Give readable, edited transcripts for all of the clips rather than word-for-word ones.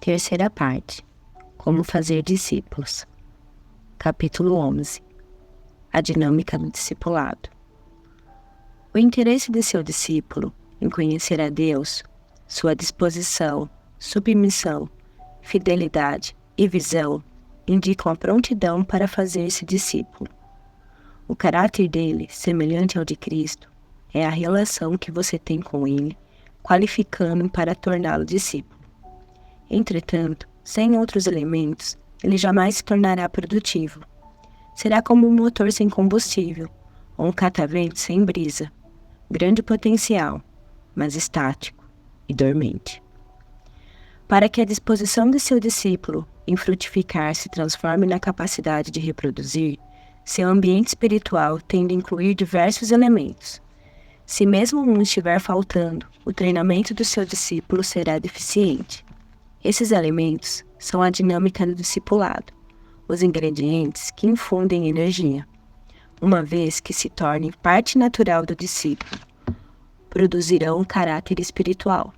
Terceira parte. Como fazer discípulos. Capítulo 11. A dinâmica do discipulado. O interesse de seu discípulo em conhecer a Deus, sua disposição, submissão, fidelidade e visão indicam a prontidão para fazer-se discípulo. O caráter dele, semelhante ao de Cristo, é a relação que você tem com ele, qualificando para torná-lo discípulo. Entretanto, sem outros elementos, ele jamais se tornará produtivo. Será como um motor sem combustível, ou um catavento sem brisa. Grande potencial, mas estático e dormente. Para que a disposição de seu discípulo em frutificar se transforme na capacidade de reproduzir, seu ambiente espiritual tem de incluir diversos elementos. Se mesmo um estiver faltando, o treinamento do seu discípulo será deficiente. Esses elementos são a dinâmica do discipulado, os ingredientes que infundem energia, uma vez que se tornem parte natural do discípulo, produzirão um caráter espiritual.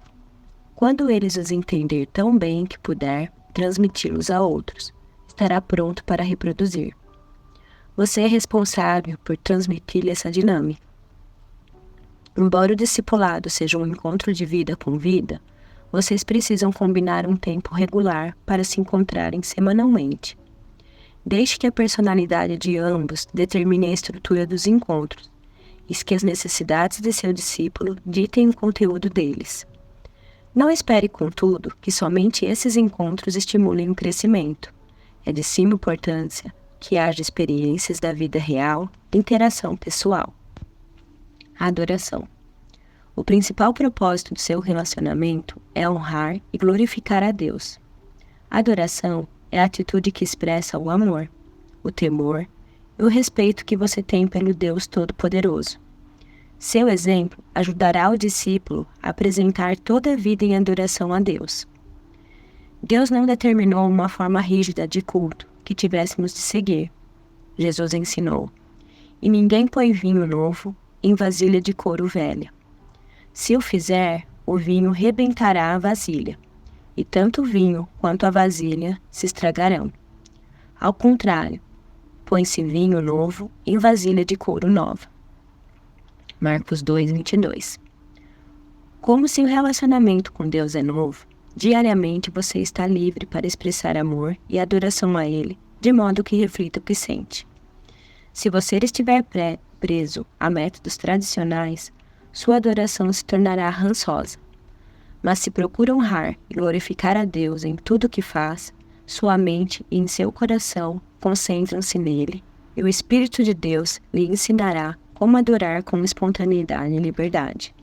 Quando eles os entender tão bem que puder transmiti-los a outros, estará pronto para reproduzir. Você é responsável por transmitir-lhe essa dinâmica. Embora o discipulado seja um encontro de vida com vida, vocês precisam combinar um tempo regular para se encontrarem semanalmente. Deixe que a personalidade de ambos determine a estrutura dos encontros e que as necessidades de seu discípulo ditem o conteúdo deles. Não espere, contudo, que somente esses encontros estimulem o crescimento. É de suma importância que haja experiências da vida real de interação pessoal. A adoração. O principal propósito do seu relacionamento é honrar e glorificar a Deus. A adoração é a atitude que expressa o amor, o temor e o respeito que você tem pelo Deus Todo-Poderoso. Seu exemplo ajudará o discípulo a apresentar toda a vida em adoração a Deus. Deus não determinou uma forma rígida de culto que tivéssemos de seguir. Jesus ensinou: "E ninguém põe vinho novo em vasilha de couro velha. Se o fizer, o vinho rebentará a vasilha, e tanto o vinho quanto a vasilha se estragarão. Ao contrário, põe-se vinho novo em vasilha de couro nova." Marcos 2:22. Como seu relacionamento com Deus é novo, diariamente você está livre para expressar amor e adoração a Ele, de modo que reflita o que sente. Se você estiver preso a métodos tradicionais, sua adoração se tornará rançosa. Mas se procura honrar e glorificar a Deus em tudo o que faz, sua mente e em seu coração concentram-se nele, e o Espírito de Deus lhe ensinará como adorar com espontaneidade e liberdade.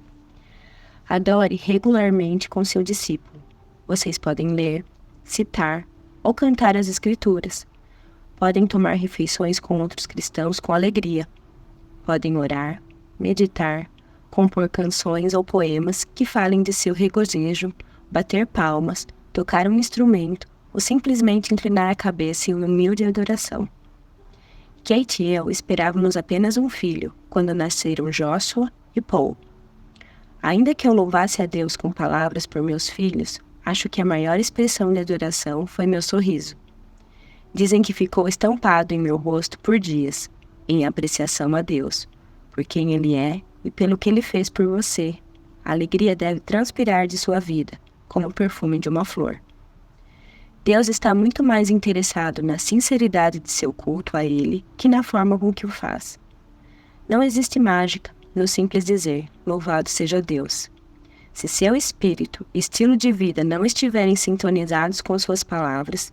Adore regularmente com seu discípulo. Vocês podem ler, citar ou cantar as Escrituras. Podem tomar refeições com outros cristãos com alegria. Podem orar, meditar, compor canções ou poemas que falem de seu regozijo, bater palmas, tocar um instrumento ou simplesmente inclinar a cabeça em uma humilde adoração. Kate e eu esperávamos apenas um filho quando nasceram Joshua e Paul. Ainda que eu louvasse a Deus com palavras por meus filhos, acho que a maior expressão de adoração foi meu sorriso. Dizem que ficou estampado em meu rosto por dias, em apreciação a Deus, por quem Ele é e pelo que Ele fez por você. A alegria deve transpirar de sua vida, como o perfume de uma flor. Deus está muito mais interessado na sinceridade de seu culto a Ele que na forma com que o faz. Não existe mágica no simples dizer, louvado seja Deus. Se seu espírito e estilo de vida não estiverem sintonizados com suas palavras,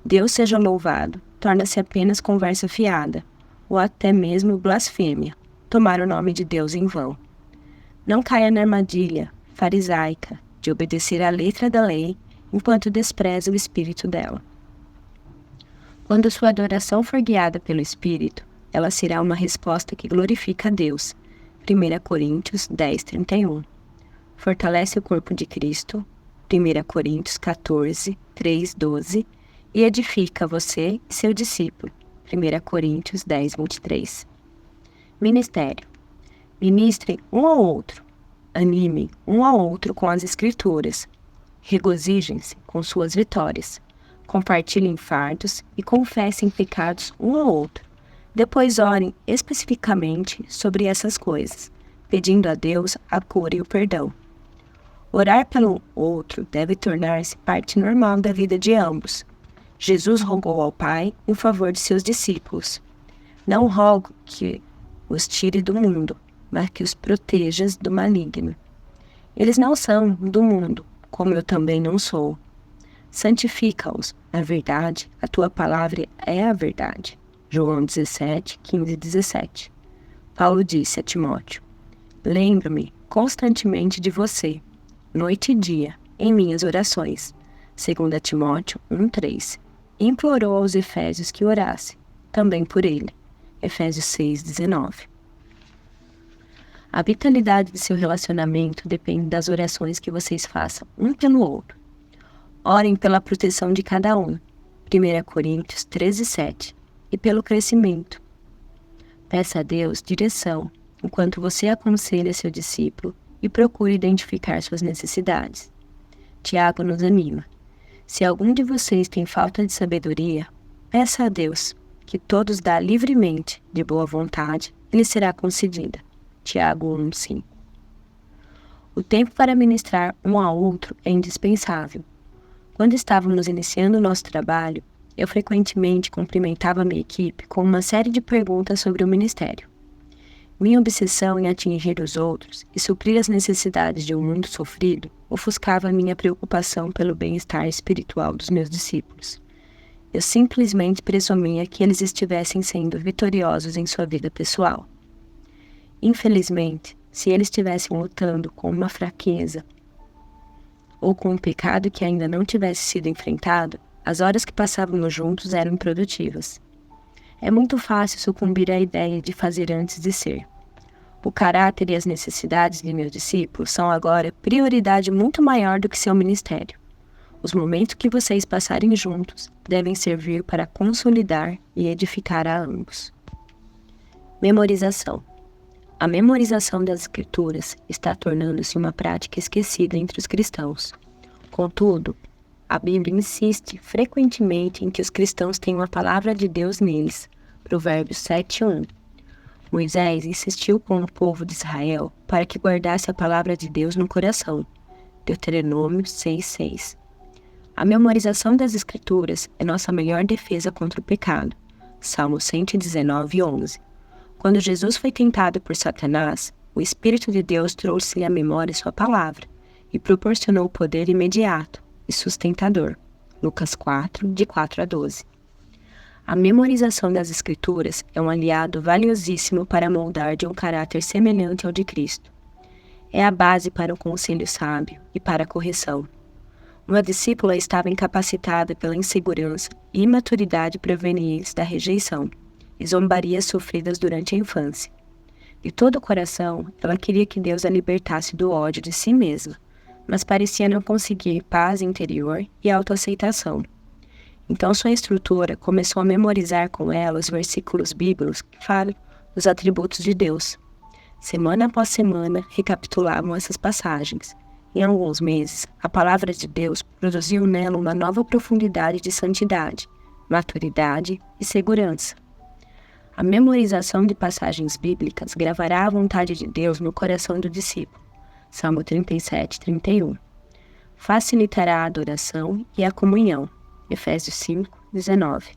Deus seja louvado torna-se apenas conversa fiada, ou até mesmo blasfêmia, tomar o nome de Deus em vão. Não caia na armadilha farisaica de obedecer à letra da lei enquanto despreza o espírito dela. Quando sua adoração for guiada pelo Espírito, ela será uma resposta que glorifica a Deus. 1 Coríntios 10:31. Fortalece o corpo de Cristo. 1 Coríntios 14, 3:12. E edifica você e seu discípulo. 1 Coríntios 10:23. Ministério. Ministrem um ao outro. Animem um ao outro com as Escrituras. Regozijem-se com suas vitórias. Compartilhem fardos e confessem pecados um ao outro. Depois orem especificamente sobre essas coisas, pedindo a Deus a cura e o perdão. Orar pelo outro deve tornar-se parte normal da vida de ambos. Jesus rogou ao Pai em favor de seus discípulos. Não rogo que os tire do mundo, mas que os protejas do maligno. Eles não são do mundo, como eu também não sou. Santifica-os na verdade, a tua palavra é a verdade. João 17, 15 e 17. Paulo disse a Timóteo: lembro-me constantemente de você, noite e dia, em minhas orações. 2 Timóteo 1:3. Implorou aos Efésios que orasse, também por ele. Efésios 6:19. A vitalidade de seu relacionamento depende das orações que vocês façam um pelo outro. Orem pela proteção de cada um. 1 Coríntios 13:7. E pelo crescimento. Peça a Deus direção enquanto você aconselha seu discípulo e procure identificar suas necessidades. Tiago nos anima. Se algum de vocês tem falta de sabedoria, peça a Deus, que todos dá livremente, de boa vontade, e lhe será concedida. Tiago 1:5. O tempo para ministrar um ao outro é indispensável. Quando estávamos iniciando o nosso trabalho, eu frequentemente cumprimentava minha equipe com uma série de perguntas sobre o ministério. Minha obsessão em atingir os outros e suprir as necessidades de um mundo sofrido ofuscava minha preocupação pelo bem-estar espiritual dos meus discípulos. Eu simplesmente presumia que eles estivessem sendo vitoriosos em sua vida pessoal. Infelizmente, se eles estivessem lutando com uma fraqueza ou com um pecado que ainda não tivesse sido enfrentado, as horas que passávamos juntos eram improdutivas. É muito fácil sucumbir à ideia de fazer antes de ser. O caráter e as necessidades de meus discípulos são agora prioridade muito maior do que seu ministério. Os momentos que vocês passarem juntos devem servir para consolidar e edificar a ambos. Memorização. A memorização das Escrituras está tornando-se uma prática esquecida entre os cristãos. Contudo, a Bíblia insiste frequentemente em que os cristãos tenham a palavra de Deus neles. Provérbios 7:1. Moisés insistiu com o povo de Israel para que guardasse a palavra de Deus no coração. Deuteronômio 6:6. A memorização das Escrituras é nossa melhor defesa contra o pecado. Salmo 119:11. Quando Jesus foi tentado por Satanás, o Espírito de Deus trouxe-lhe à memória sua palavra e proporcionou poder imediato e sustentador. Lucas 4, de 4 a 12. A memorização das Escrituras é um aliado valiosíssimo para moldar de um caráter semelhante ao de Cristo. É a base para o conselho sábio e para a correção. Uma discípula estava incapacitada pela insegurança e imaturidade provenientes da rejeição e zombarias sofridas durante a infância. De todo o coração, ela queria que Deus a libertasse do ódio de si mesma, mas parecia não conseguir paz interior e autoaceitação. Então sua instrutora começou a memorizar com ela os versículos bíblicos que falam dos atributos de Deus. Semana após semana, recapitulavam essas passagens. Em alguns meses, a palavra de Deus produziu nela uma nova profundidade de santidade, maturidade e segurança. A memorização de passagens bíblicas gravará a vontade de Deus no coração do discípulo. Salmo 37:31. Facilitará a adoração e a comunhão. Efésios 5:19.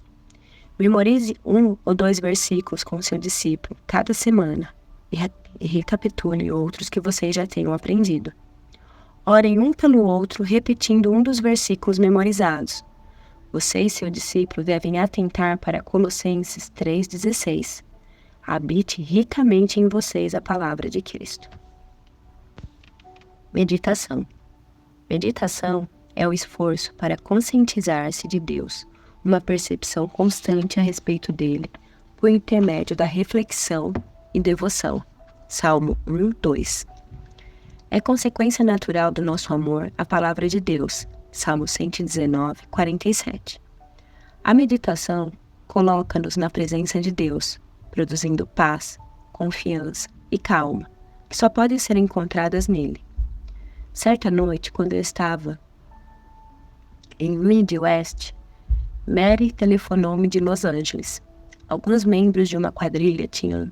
Memorize 1 ou 2 versículos com seu discípulo cada semana e recapitule outros que vocês já tenham aprendido. Orem um pelo outro repetindo um dos versículos memorizados. Você e seu discípulo devem atentar para Colossenses 3:16. Habite ricamente em vocês a palavra de Cristo. Meditação. Meditação é o esforço para conscientizar-se de Deus, uma percepção constante a respeito dele, por intermédio da reflexão e devoção. Salmo 1:2. É consequência natural do nosso amor à palavra de Deus. Salmo 119:47. A meditação coloca-nos na presença de Deus, produzindo paz, confiança e calma, que só podem ser encontradas nele. Certa noite, quando eu estava Em Midwest, Mary telefonou-me de Los Angeles. Alguns membros de uma quadrilha tinham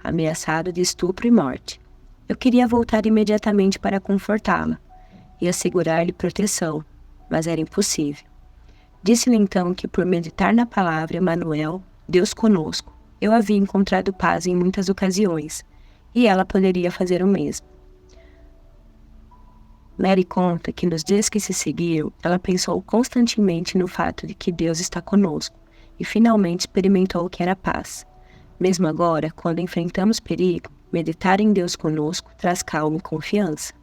ameaçado de estupro e morte. Eu queria voltar imediatamente para confortá-la e assegurar-lhe proteção, mas era impossível. Disse-lhe então que por meditar na palavra Emanuel, Deus conosco, eu havia encontrado paz em muitas ocasiões, e ela poderia fazer o mesmo. Mary conta que nos dias que se seguiram, ela pensou constantemente no fato de que Deus está conosco, e finalmente experimentou o que era paz. Mesmo agora, quando enfrentamos perigo, meditar em Deus conosco traz calma e confiança.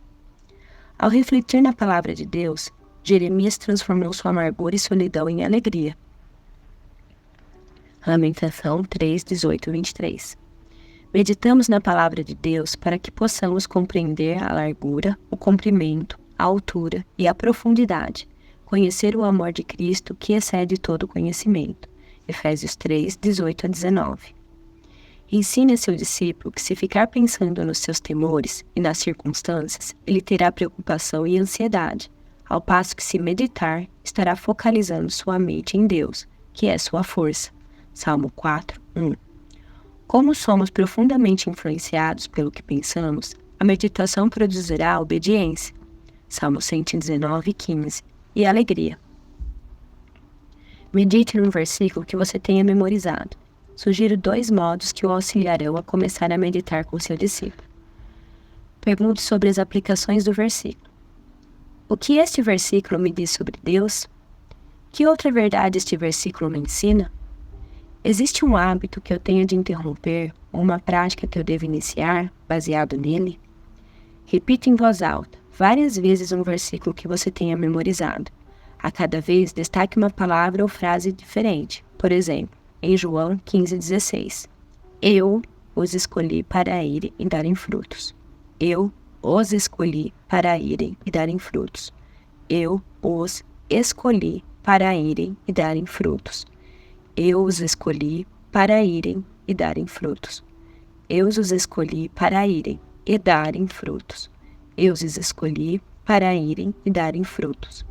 Ao refletir na palavra de Deus, Jeremias transformou sua amargura e solidão em alegria. Lamentação 3, 18 e 23. Meditamos na palavra de Deus para que possamos compreender a largura, o comprimento, a altura e a profundidade, conhecer o amor de Cristo que excede todo conhecimento. Efésios 3, 18 a 19. Ensine a seu discípulo que se ficar pensando nos seus temores e nas circunstâncias, ele terá preocupação e ansiedade, ao passo que se meditar, estará focalizando sua mente em Deus, que é sua força. Salmo 4, 1. Como somos profundamente influenciados pelo que pensamos, a meditação produzirá obediência. Salmo 119, 15. E alegria. Medite num versículo que você tenha memorizado. Sugiro 2 modos que o auxiliarão a começar a meditar com seu discípulo. Pergunte sobre as aplicações do versículo. O que este versículo me diz sobre Deus? Que outra verdade este versículo me ensina? Existe um hábito que eu tenho de interromper ou uma prática que eu devo iniciar baseado nele? Repita em voz alta, várias vezes um versículo que você tenha memorizado. A cada vez, destaque uma palavra ou frase diferente. Por exemplo, em João 15,16. Eu os escolhi para irem e darem frutos. Eu os escolhi para irem e darem frutos. Eu os escolhi para irem e darem frutos. Eu os escolhi para irem e darem frutos. Eu os escolhi para irem e darem frutos. Eu os escolhi para irem e darem frutos.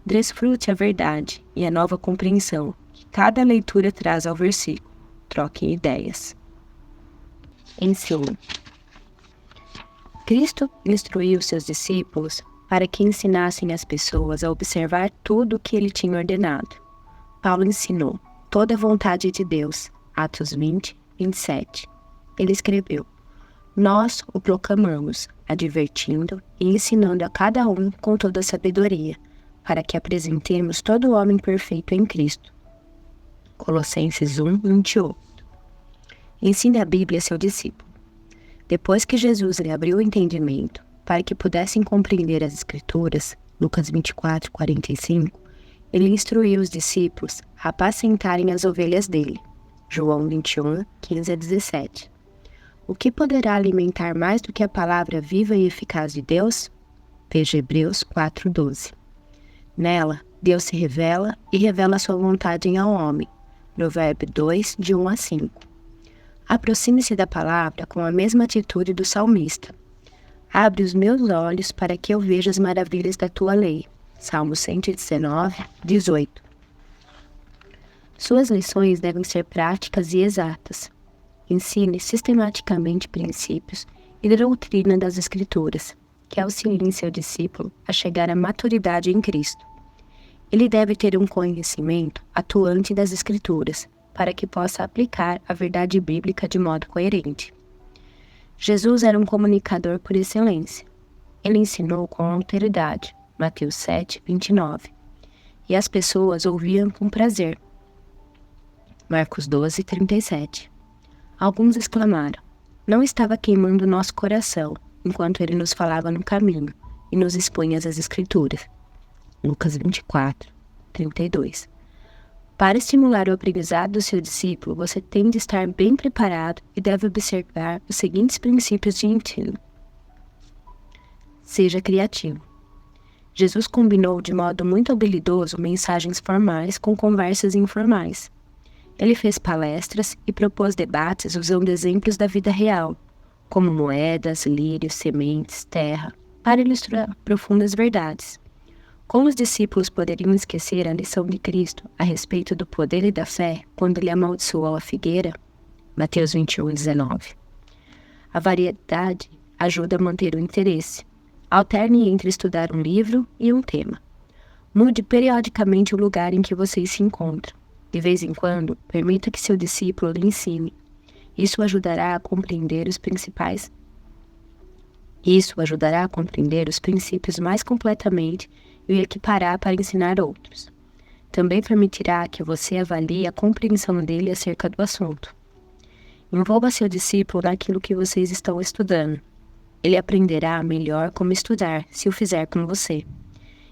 Desfrute a verdade e a nova compreensão que cada leitura traz ao versículo. Troquem ideias. Ensino. Cristo instruiu seus discípulos para que ensinassem as pessoas a observar tudo o que ele tinha ordenado. Paulo ensinou toda a vontade de Deus. Atos 20, 27. Ele escreveu: Nós o proclamamos, advertindo e ensinando a cada um com toda a sabedoria, para que apresentemos todo homem perfeito em Cristo. Colossenses 1, 28. Ensine a Bíblia a seu discípulo. Depois que Jesus lhe abriu o entendimento, para que pudessem compreender as Escrituras, Lucas 24, 45, ele instruiu os discípulos a apacentarem as ovelhas dele, João 21, 15 a 17. O que poderá alimentar mais do que a palavra viva e eficaz de Deus? Veja Hebreus 4, 12. Nela, Deus se revela e revela sua vontade ao homem. Provérbio 2, de 1 a 5. Aproxime-se da palavra com a mesma atitude do salmista. Abre os meus olhos para que eu veja as maravilhas da tua lei. Salmo 119, 18. Suas lições devem ser práticas e exatas. Ensine sistematicamente princípios e doutrina das Escrituras, que auxiliem seu discípulo a chegar à maturidade em Cristo. Ele deve ter um conhecimento atuante das Escrituras, para que possa aplicar a verdade bíblica de modo coerente. Jesus era um comunicador por excelência. Ele ensinou com autoridade, Mateus 7, 29, e as pessoas ouviam com prazer, Marcos 12, 37. Alguns exclamaram: não estava queimando nosso coração, enquanto ele nos falava no caminho e nos expunha as Escrituras. Lucas 24, 32. Para estimular o aprendizado do seu discípulo, você tem de estar bem preparado e deve observar os seguintes princípios de ensino. Seja criativo. Jesus combinou de modo muito habilidoso mensagens formais com conversas informais. Ele fez palestras e propôs debates usando exemplos da vida real, como moedas, lírios, sementes, terra, para ilustrar profundas verdades. Como os discípulos poderiam esquecer a lição de Cristo a respeito do poder e da fé quando ele amaldiçoou a figueira? Mateus 21:19. A variedade ajuda a manter o interesse. Alterne entre estudar um livro e um tema. Mude periodicamente o lugar em que vocês se encontram. De vez em quando, permita que seu discípulo lhe ensine. Isso ajudará a compreender os princípios mais completamente e o equipará para ensinar outros. Também permitirá que você avalie a compreensão dele acerca do assunto. Envolva seu discípulo naquilo que vocês estão estudando. Ele aprenderá melhor como estudar se o fizer com você,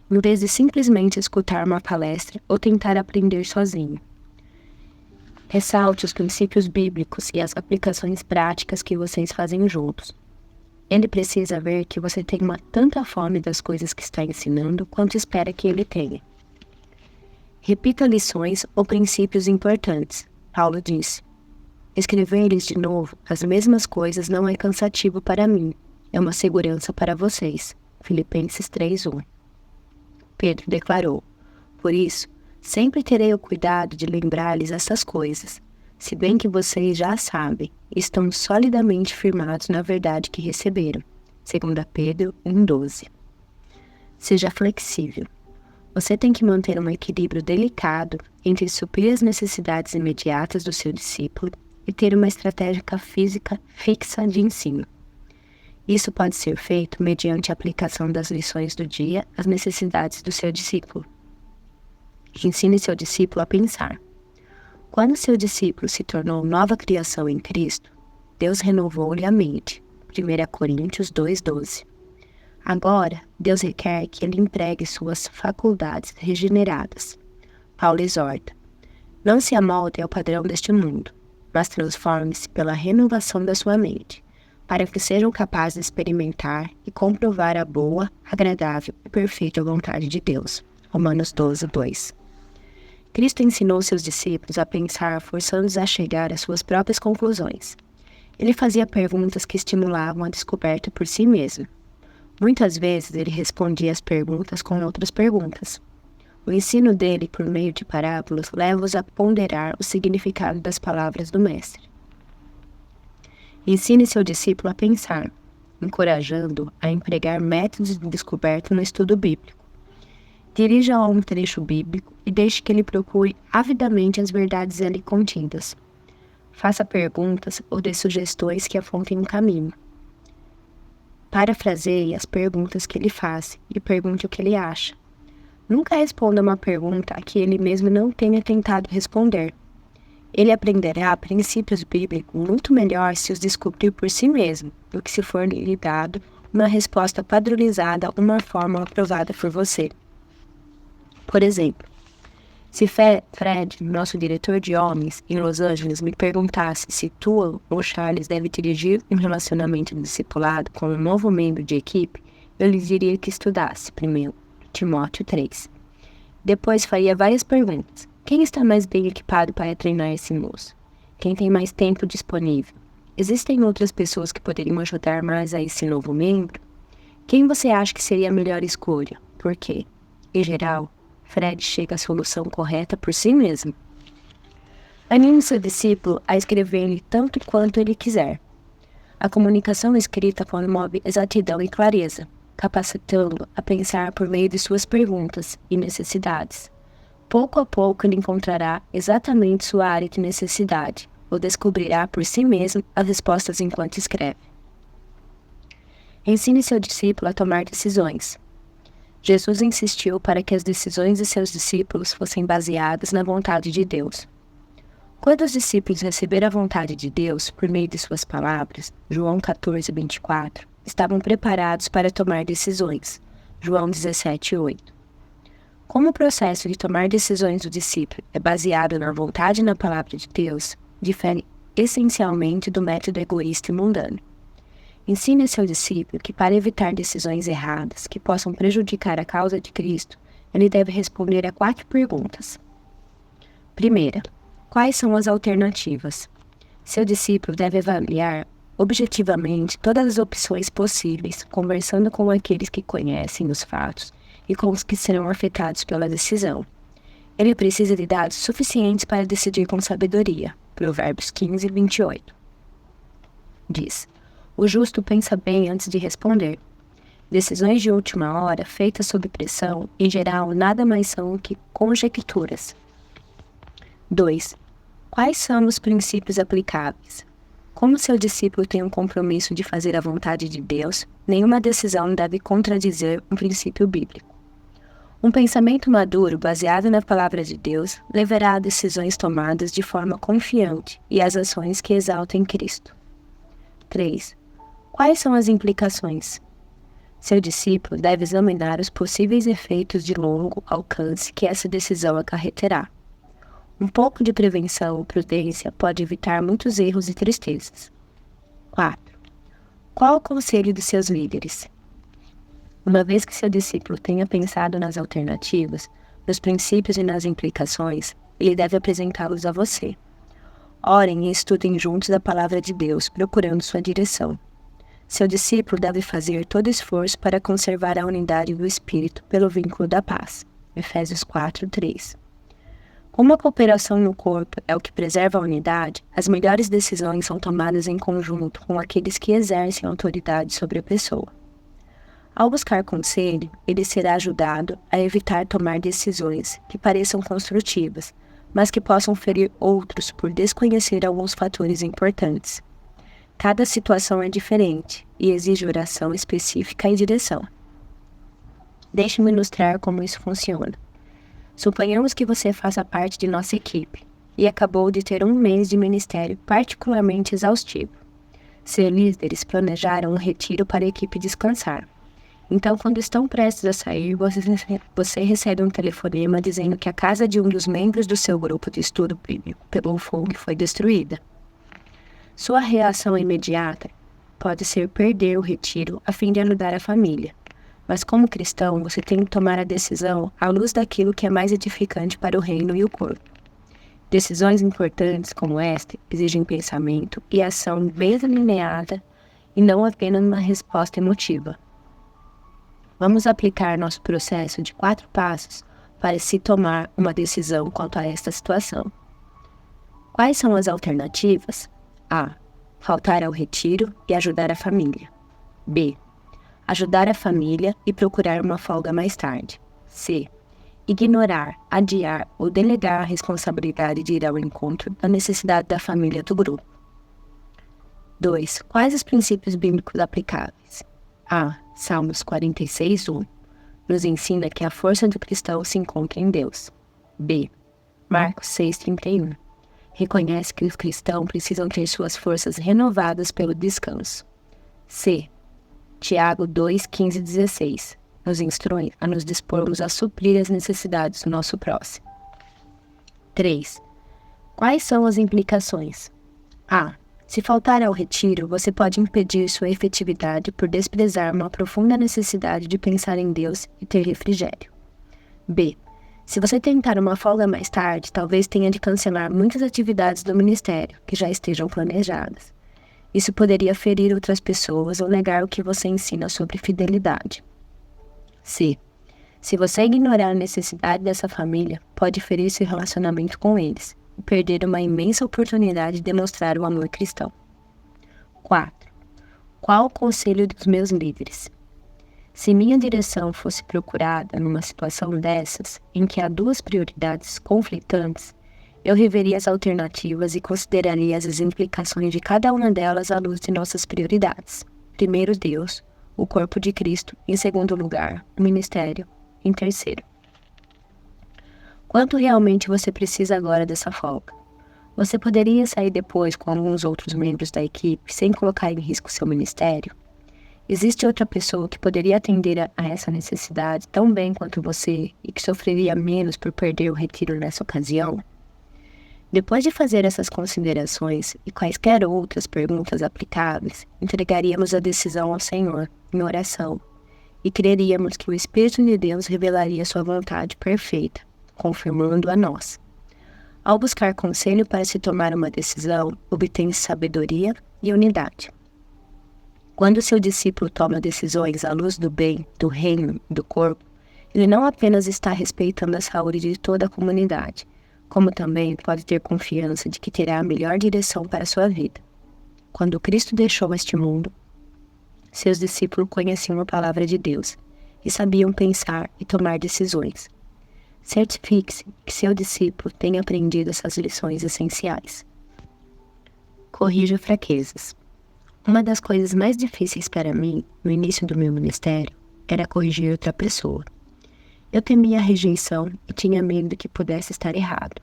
em vez de simplesmente escutar uma palestra ou tentar aprender sozinho. Ressalte os princípios bíblicos e as aplicações práticas que vocês fazem juntos. Ele precisa ver que você tem tanta fome das coisas que está ensinando quanto espera que ele tenha. Repita lições ou princípios importantes. Paulo disse: escrever-lhes de novo as mesmas coisas não é cansativo para mim, é uma segurança para vocês. Filipenses 3:1. Pedro declarou: por isso, sempre terei o cuidado de lembrar-lhes essas coisas, se bem que vocês já sabem e estão solidamente firmados na verdade que receberam. 2 Pedro 1:12. Seja flexível. Você tem que manter um equilíbrio delicado entre suprir as necessidades imediatas do seu discípulo e ter uma estratégia física fixa de ensino. Isso pode ser feito mediante a aplicação das lições do dia às necessidades do seu discípulo. Ensine seu discípulo a pensar. Quando seu discípulo se tornou nova criação em Cristo, Deus renovou-lhe a mente. 1 Coríntios 2:12. Agora, Deus requer que ele empregue suas faculdades regeneradas. Paulo exorta: não se amolde ao padrão deste mundo, mas transforme-se pela renovação da sua mente, para que sejam capazes de experimentar e comprovar a boa, agradável e perfeita vontade de Deus. Romanos 12:2. Cristo ensinou seus discípulos a pensar, forçando-os a chegar às suas próprias conclusões. Ele fazia perguntas que estimulavam a descoberta por si mesmo. Muitas vezes ele respondia as perguntas com outras perguntas. O ensino dele, por meio de parábolas, leva-os a ponderar o significado das palavras do Mestre. Ensine seu discípulo a pensar, encorajando-o a empregar métodos de descoberta no estudo bíblico. Dirija-o a um trecho bíblico e deixe que ele procure avidamente as verdades ali contidas. Faça perguntas ou dê sugestões que apontem um caminho. Parafraseie as perguntas que ele faz e pergunte o que ele acha. Nunca responda uma pergunta a que ele mesmo não tenha tentado responder. Ele aprenderá princípios bíblicos muito melhor se os descobrir por si mesmo, do que se for lhe dado uma resposta padronizada ou uma fórmula aprovada por você. Por exemplo, se Fred, nosso diretor de homens em Los Angeles, me perguntasse se tu ou Charles deve dirigir um relacionamento discipulado com um novo membro de equipe, eu lhe diria que estudasse, primeiro, Timóteo 3. Depois faria várias perguntas. Quem está mais bem equipado para treinar esse moço? Quem tem mais tempo disponível? Existem outras pessoas que poderiam ajudar mais a esse novo membro? Quem você acha que seria a melhor escolha? Por quê? Em geral, Fred chega à solução correta por si mesmo. Anime seu discípulo a escrever-lhe tanto quanto ele quiser. A comunicação escrita promove exatidão e clareza, capacitando-o a pensar por meio de suas perguntas e necessidades. Pouco a pouco ele encontrará exatamente sua área de necessidade, ou descobrirá por si mesmo as respostas enquanto escreve. Ensine seu discípulo a tomar decisões. Jesus insistiu para que as decisões de seus discípulos fossem baseadas na vontade de Deus. Quando os discípulos receberam a vontade de Deus por meio de suas palavras, João 14:24, estavam preparados para tomar decisões, João 17:8. Como o processo de tomar decisões do discípulo é baseado na vontade e na palavra de Deus, difere essencialmente do método egoísta e mundano. Ensine a seu discípulo que, para evitar decisões erradas que possam prejudicar a causa de Cristo, ele deve responder a 4 perguntas. Primeira, quais são as alternativas? Seu discípulo deve avaliar objetivamente todas as opções possíveis, conversando com aqueles que conhecem os fatos e com os que serão afetados pela decisão. Ele precisa de dados suficientes para decidir com sabedoria. Provérbios 15, 28. Diz: o justo pensa bem antes de responder. Decisões de última hora, feitas sob pressão, em geral, nada mais são que conjecturas. 2. Quais são os princípios aplicáveis? Como seu discípulo tem um compromisso de fazer a vontade de Deus, nenhuma decisão deve contradizer um princípio bíblico. Um pensamento maduro, baseado na palavra de Deus, levará a decisões tomadas de forma confiante e às ações que exaltem Cristo. 3. Quais são as implicações? Seu discípulo deve examinar os possíveis efeitos de longo alcance que essa decisão acarreterá. Um pouco de prevenção ou prudência pode evitar muitos erros e tristezas. 4. Qual o conselho dos seus líderes? Uma vez que seu discípulo tenha pensado nas alternativas, nos princípios e nas implicações, ele deve apresentá-los a você. Orem e estudem juntos a palavra de Deus, procurando sua direção. Seu discípulo deve fazer todo esforço para conservar a unidade do Espírito pelo vínculo da paz. Efésios 4, 3. Como a cooperação no corpo é o que preserva a unidade, as melhores decisões são tomadas em conjunto com aqueles que exercem autoridade sobre a pessoa. Ao buscar conselho, ele será ajudado a evitar tomar decisões que pareçam construtivas, mas que possam ferir outros por desconhecer alguns fatores importantes. Cada situação é diferente e exige oração específica e direção. Deixe-me ilustrar como isso funciona. Suponhamos que você faça parte de nossa equipe e acabou de ter um mês de ministério particularmente exaustivo. Seus líderes planejaram um retiro para a equipe descansar. Então, quando estão prestes a sair, você recebe um telefonema dizendo que a casa de um dos membros do seu grupo de estudo pelo fogo foi destruída. Sua reação imediata pode ser perder o retiro a fim de ajudar a família. Mas como cristão, você tem que tomar a decisão à luz daquilo que é mais edificante para o reino e o corpo. Decisões importantes como esta exigem pensamento e ação bem delineada e não apenas uma resposta emotiva. Vamos aplicar nosso processo de 4 passos para se tomar uma decisão quanto a esta situação. Quais são as alternativas? A. Faltar ao retiro e ajudar a família. B. Ajudar a família e procurar uma folga mais tarde. C. Ignorar, adiar ou delegar a responsabilidade de ir ao encontro da necessidade da família do grupo. 2. Quais os princípios bíblicos aplicáveis? A. Salmos 46, 1. Nos ensina que a força do cristão se encontra em Deus. B. Marcos 6, 31. Reconhece que os cristãos precisam ter suas forças renovadas pelo descanso. C. Tiago 2, 15 e 16. Nos instrui a nos dispormos a suprir as necessidades do nosso próximo. 3. Quais são as implicações? A. Se faltar ao retiro, você pode impedir sua efetividade por desprezar uma profunda necessidade de pensar em Deus e ter refrigério. B. Se você tentar uma folga mais tarde, talvez tenha de cancelar muitas atividades do ministério que já estejam planejadas. Isso poderia ferir outras pessoas ou negar o que você ensina sobre fidelidade. C. Se você ignorar a necessidade dessa família, pode ferir seu relacionamento com eles e perder uma imensa oportunidade de demonstrar o amor cristão. 4. Qual o conselho dos meus líderes? Se minha direção fosse procurada numa situação dessas, em que há 2 prioridades conflitantes, eu reveria as alternativas e consideraria as implicações de cada uma delas à luz de nossas prioridades. Primeiro, Deus, o corpo de Cristo. Em segundo lugar, o ministério. Em terceiro. Quanto realmente você precisa agora dessa folga? Você poderia sair depois com alguns outros membros da equipe sem colocar em risco seu ministério? Existe outra pessoa que poderia atender a essa necessidade tão bem quanto você e que sofreria menos por perder o retiro nessa ocasião? Depois de fazer essas considerações e quaisquer outras perguntas aplicáveis, entregaríamos a decisão ao Senhor em oração e creríamos que o Espírito de Deus revelaria sua vontade perfeita, confirmando a nós. Ao buscar conselho para se tomar uma decisão, obtém sabedoria e unidade. Quando seu discípulo toma decisões à luz do bem, do reino e do corpo, ele não apenas está respeitando a saúde de toda a comunidade, como também pode ter confiança de que terá a melhor direção para a sua vida. Quando Cristo deixou este mundo, seus discípulos conheciam a palavra de Deus e sabiam pensar e tomar decisões. Certifique-se que seu discípulo tenha aprendido essas lições essenciais. Corrija fraquezas. Uma das coisas mais difíceis para mim, no início do meu ministério, era corrigir outra pessoa. Eu temia a rejeição e tinha medo de que pudesse estar errado.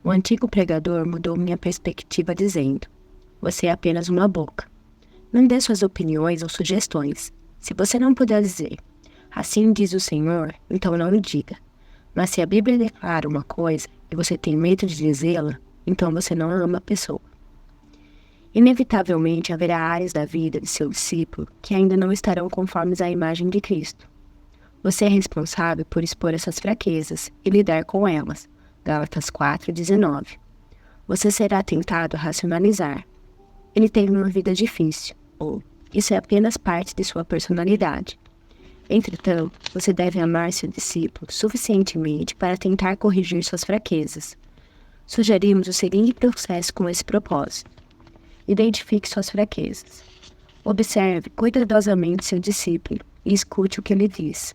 O antigo pregador mudou minha perspectiva dizendo: você é apenas uma boca. Não dê suas opiniões ou sugestões. Se você não puder dizer, assim diz o Senhor, então não o diga. Mas se a Bíblia declara uma coisa e você tem medo de dizê-la, então você não ama a pessoa. Inevitavelmente haverá áreas da vida de seu discípulo que ainda não estarão conformes à imagem de Cristo. Você é responsável por expor essas fraquezas e lidar com elas. Gálatas 4:19. Você será tentado a racionalizar. Ele teve uma vida difícil, ou isso é apenas parte de sua personalidade. Entretanto, você deve amar seu discípulo suficientemente para tentar corrigir suas fraquezas. Sugerimos o seguinte processo com esse propósito. Identifique suas fraquezas. Observe cuidadosamente seu discípulo e escute o que ele diz.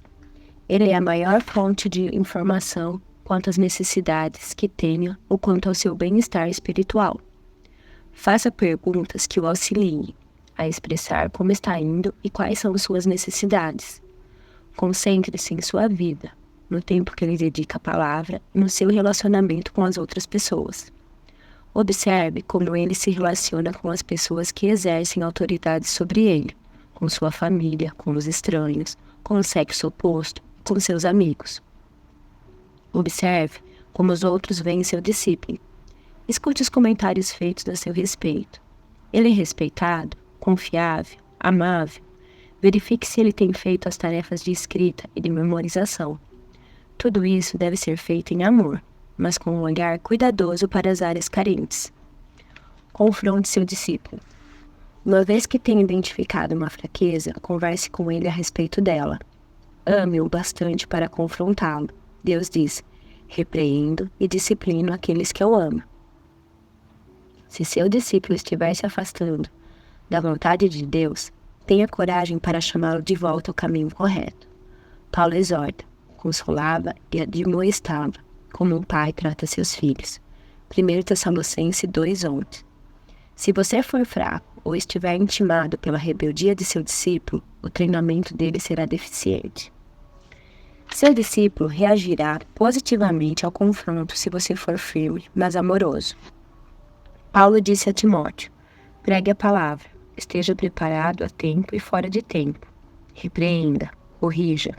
Ele é a maior fonte de informação quanto às necessidades que tenha ou quanto ao seu bem-estar espiritual. Faça perguntas que o auxiliem a expressar como está indo e quais são suas necessidades. Concentre-se em sua vida, no tempo que ele dedica à palavra e no seu relacionamento com as outras pessoas. Observe como ele se relaciona com as pessoas que exercem autoridade sobre ele, com sua família, com os estranhos, com o sexo oposto, com seus amigos. Observe como os outros veem seu discípulo. Escute os comentários feitos a seu respeito. Ele é respeitado, confiável, amável. Verifique se ele tem feito as tarefas de escrita e de memorização. Tudo isso deve ser feito em amor, mas com um olhar cuidadoso para as áreas carentes. Confronte seu discípulo. Uma vez que tenha identificado uma fraqueza, converse com ele a respeito dela. Ame-o bastante para confrontá-lo. Deus diz: repreendo e disciplino aqueles que eu amo. Se seu discípulo estiver se afastando da vontade de Deus, tenha coragem para chamá-lo de volta ao caminho correto. Paulo exorta, consolava e admoestava, como um pai trata seus filhos. 1 Tessalonicenses 2:11. Se você for fraco ou estiver intimado pela rebeldia de seu discípulo, o treinamento dele será deficiente. Seu discípulo reagirá positivamente ao confronto se você for firme, mas amoroso. Paulo disse a Timóteo: pregue a palavra, esteja preparado a tempo e fora de tempo. Repreenda, corrija,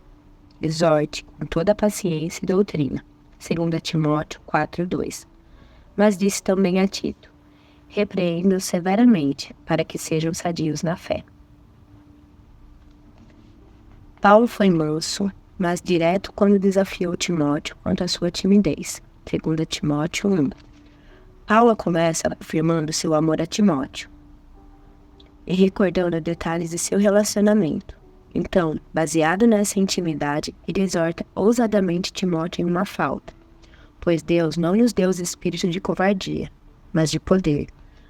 exorte com toda a paciência e doutrina. 2 Timóteo 4:2. Mas disse também a Tito: repreenda-os severamente, para que sejam sadios na fé. Paulo foi manso, mas direto quando desafiou Timóteo quanto à sua timidez. 2 Timóteo 1. Paulo começa afirmando seu amor a Timóteo e recordando detalhes de seu relacionamento. Então, baseado nessa intimidade, ele exorta ousadamente Timóteo em uma falta, pois Deus não nos deu o espírito de covardia, mas de poder,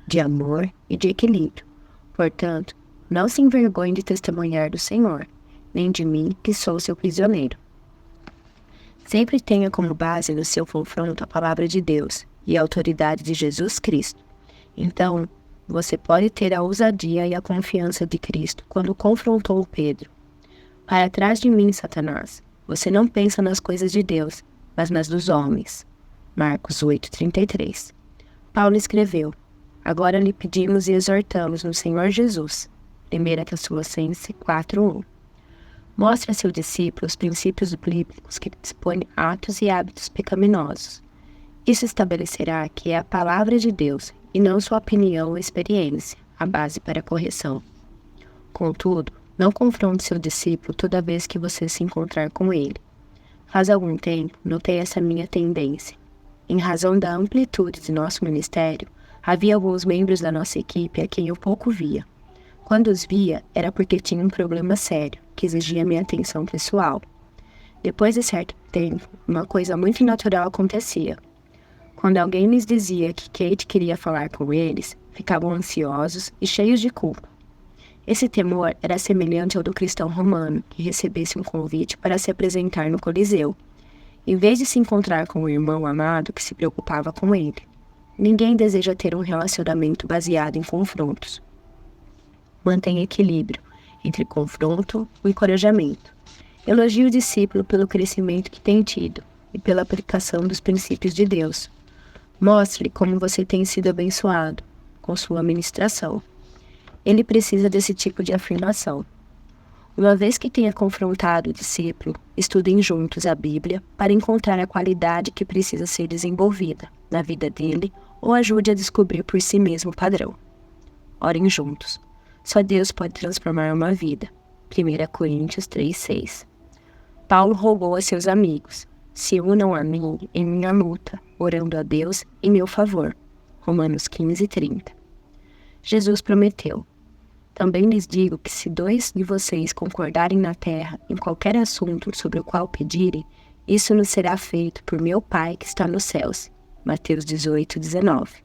de amor e de equilíbrio. Portanto, não se envergonhe de testemunhar do Senhor, nem de mim, que sou seu prisioneiro. Sempre tenha como base no seu confronto a palavra de Deus e a autoridade de Jesus Cristo. Então, você pode ter a ousadia e a confiança de Cristo quando confrontou Pedro. Para trás de mim, Satanás, você não pensa nas coisas de Deus, mas nas dos homens. Marcos 8:33. Paulo escreveu: agora lhe pedimos e exortamos no Senhor Jesus. 1 Tessalonicenses 4:1. Mostre a seu discípulo os princípios bíblicos que dispõem atos e hábitos pecaminosos. Isso estabelecerá que é a palavra de Deus e não sua opinião ou experiência a base para a correção. Contudo, não confronte seu discípulo toda vez que você se encontrar com ele. Faz algum tempo, notei essa minha tendência. Em razão da amplitude de nosso ministério, havia alguns membros da nossa equipe a quem eu pouco via. Quando os via, era porque tinha um problema sério, que exigia minha atenção pessoal. Depois de certo tempo, uma coisa muito natural acontecia. Quando alguém lhes dizia que Kate queria falar com eles, ficavam ansiosos e cheios de culpa. Esse temor era semelhante ao do cristão romano, que recebesse um convite para se apresentar no Coliseu, em vez de se encontrar com o irmão amado que se preocupava com ele. Ninguém deseja ter um relacionamento baseado em confrontos. Mantém equilíbrio entre confronto e encorajamento. Elogie o discípulo pelo crescimento que tem tido e pela aplicação dos princípios de Deus. Mostre-lhe como você tem sido abençoado com sua ministração. Ele precisa desse tipo de afirmação. Uma vez que tenha confrontado o discípulo, estudem juntos a Bíblia para encontrar a qualidade que precisa ser desenvolvida na vida dele ou ajude a descobrir por si mesmo o padrão. Orem juntos. Só Deus pode transformar uma vida. 1 Coríntios 3:6. Paulo rogou a seus amigos: se unam a mim em minha luta, orando a Deus em meu favor. Romanos 15:30. Jesus prometeu: também lhes digo que se 2 de vocês concordarem na terra em qualquer assunto sobre o qual pedirem, isso nos será feito por meu Pai que está nos céus. Mateus 18:19.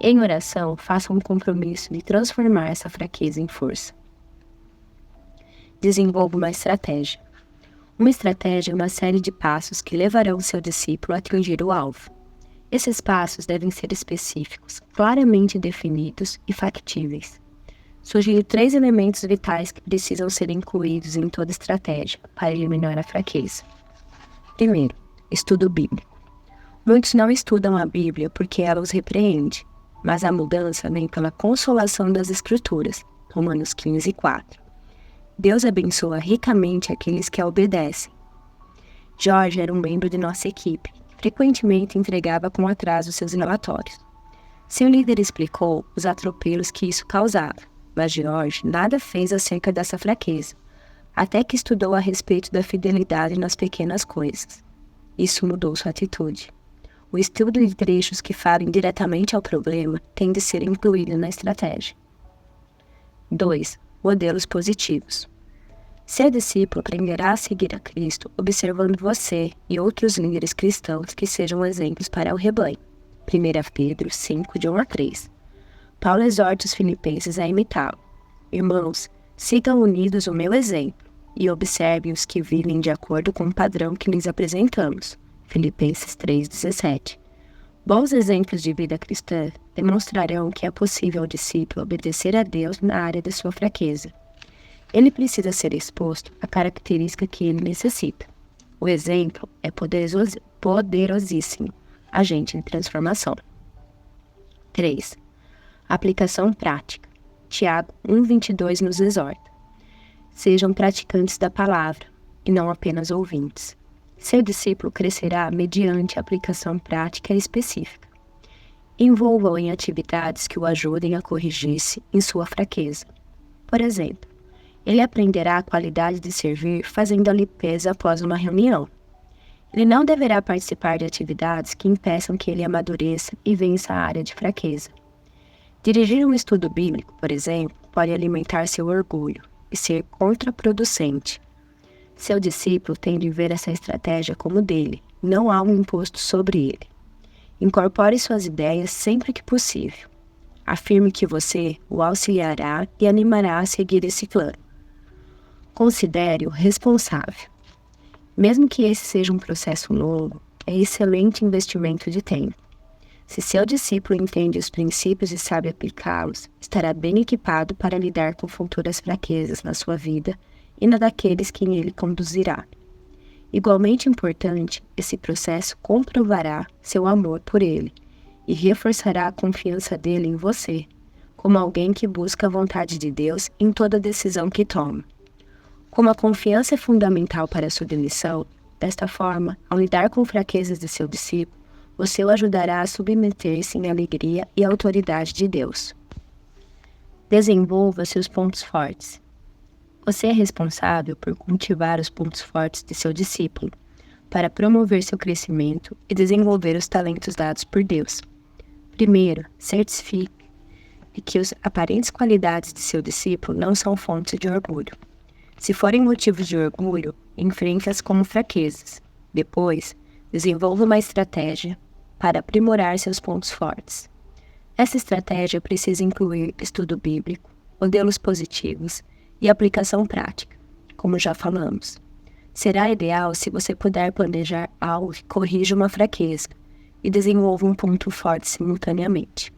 Em oração, façam um compromisso de transformar essa fraqueza em força. Desenvolva uma estratégia. Uma estratégia é uma série de passos que levarão seu discípulo a atingir o alvo. Esses passos devem ser específicos, claramente definidos e factíveis. Sugiro 3 elementos vitais que precisam ser incluídos em toda estratégia para eliminar a fraqueza. Primeiro, estudo bíblico. Muitos não estudam a Bíblia porque ela os repreende, mas a mudança vem pela consolação das Escrituras. Romanos 15:4. Deus abençoa ricamente aqueles que a obedecem. Jorge era um membro de nossa equipe, que frequentemente entregava com atraso seus relatórios. Seu líder explicou os atropelos que isso causava, mas Jorge nada fez acerca dessa fraqueza, até que estudou a respeito da fidelidade nas pequenas coisas. Isso mudou sua atitude. O estudo de trechos que falem diretamente ao problema tem de ser incluído na estratégia. 2. Modelos positivos. Seu discípulo aprenderá a seguir a Cristo observando você e outros líderes cristãos que sejam exemplos para o rebanho. 1 Pedro 5, de 1-3. Paulo exorta os filipenses a imitá-lo. Irmãos, sigam unidos o meu exemplo e observem os que vivem de acordo com o padrão que lhes apresentamos. Filipenses 3,17. Bons exemplos de vida cristã demonstrarão que é possível ao discípulo obedecer a Deus na área de sua fraqueza. Ele precisa ser exposto à característica que ele necessita. O exemplo é poderosíssimo, agente de transformação. 3. Aplicação prática. Tiago 1,22 nos exorta: sejam praticantes da palavra, e não apenas ouvintes. Seu discípulo crescerá mediante aplicação prática específica. Envolva-o em atividades que o ajudem a corrigir-se em sua fraqueza. Por exemplo, ele aprenderá a qualidade de servir fazendo a limpeza após uma reunião. Ele não deverá participar de atividades que impeçam que ele amadureça e vença a área de fraqueza. Dirigir um estudo bíblico, por exemplo, pode alimentar seu orgulho e ser contraproducente. Seu discípulo tem de ver essa estratégia como dele, não há um imposto sobre ele. Incorpore suas ideias sempre que possível. Afirme que você o auxiliará e animará a seguir esse plano. Considere-o responsável. Mesmo que esse seja um processo longo, é excelente investimento de tempo. Se seu discípulo entende os princípios e sabe aplicá-los, estará bem equipado para lidar com futuras fraquezas na sua vida e na daqueles que ele conduzirá. Igualmente importante, esse processo comprovará seu amor por ele e reforçará a confiança dele em você, como alguém que busca a vontade de Deus em toda decisão que toma. Como a confiança é fundamental para a sua missão, desta forma, ao lidar com fraquezas de seu discípulo, você o ajudará a submeter-se em alegria e autoridade de Deus. Desenvolva seus pontos fortes. Você é responsável por cultivar os pontos fortes de seu discípulo, para promover seu crescimento e desenvolver os talentos dados por Deus. Primeiro, certifique que as aparentes qualidades de seu discípulo não são fontes de orgulho. Se forem motivos de orgulho, enfrente-as como fraquezas. Depois, desenvolva uma estratégia para aprimorar seus pontos fortes. Essa estratégia precisa incluir estudo bíblico, modelos positivos e aplicação prática, como já falamos. Será ideal se você puder planejar algo que corrija uma fraqueza e desenvolva um ponto forte simultaneamente.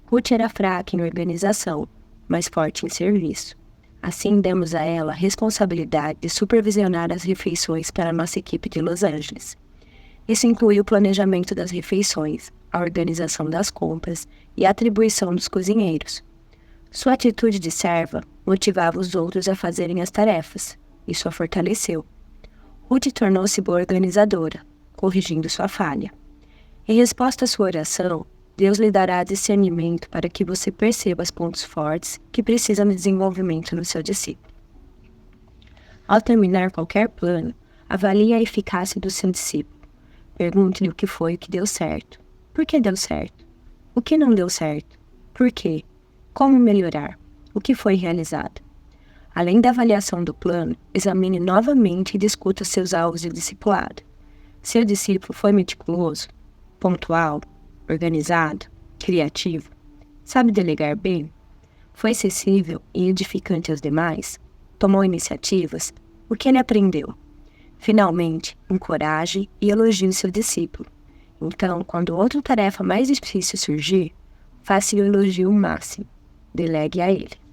Ruth era fraca em organização, mas forte em serviço. Assim, demos a ela a responsabilidade de supervisionar as refeições para a nossa equipe de Los Angeles. Isso inclui o planejamento das refeições, a organização das compras e a atribuição dos cozinheiros. Sua atitude de serva motivava os outros a fazerem as tarefas. Isso a fortaleceu. Ruth tornou-se boa organizadora, corrigindo sua falha. Em resposta à sua oração, Deus lhe dará discernimento para que você perceba os pontos fortes que precisam de desenvolvimento no seu discípulo. Ao terminar qualquer plano, avalie a eficácia do seu discípulo. Pergunte-lhe o que foi que deu certo. Por que deu certo? O que não deu certo? Por quê? Como melhorar? O que foi realizado? Além da avaliação do plano, examine novamente e discuta seus alvos de discipulado. Seu discípulo foi meticuloso, pontual, organizado, criativo, sabe delegar bem, foi acessível e edificante aos demais, tomou iniciativas, o que ele aprendeu. Finalmente, encoraje e elogie seu discípulo. Então, quando outra tarefa mais difícil surgir, faça o elogio máximo, delegue a ele.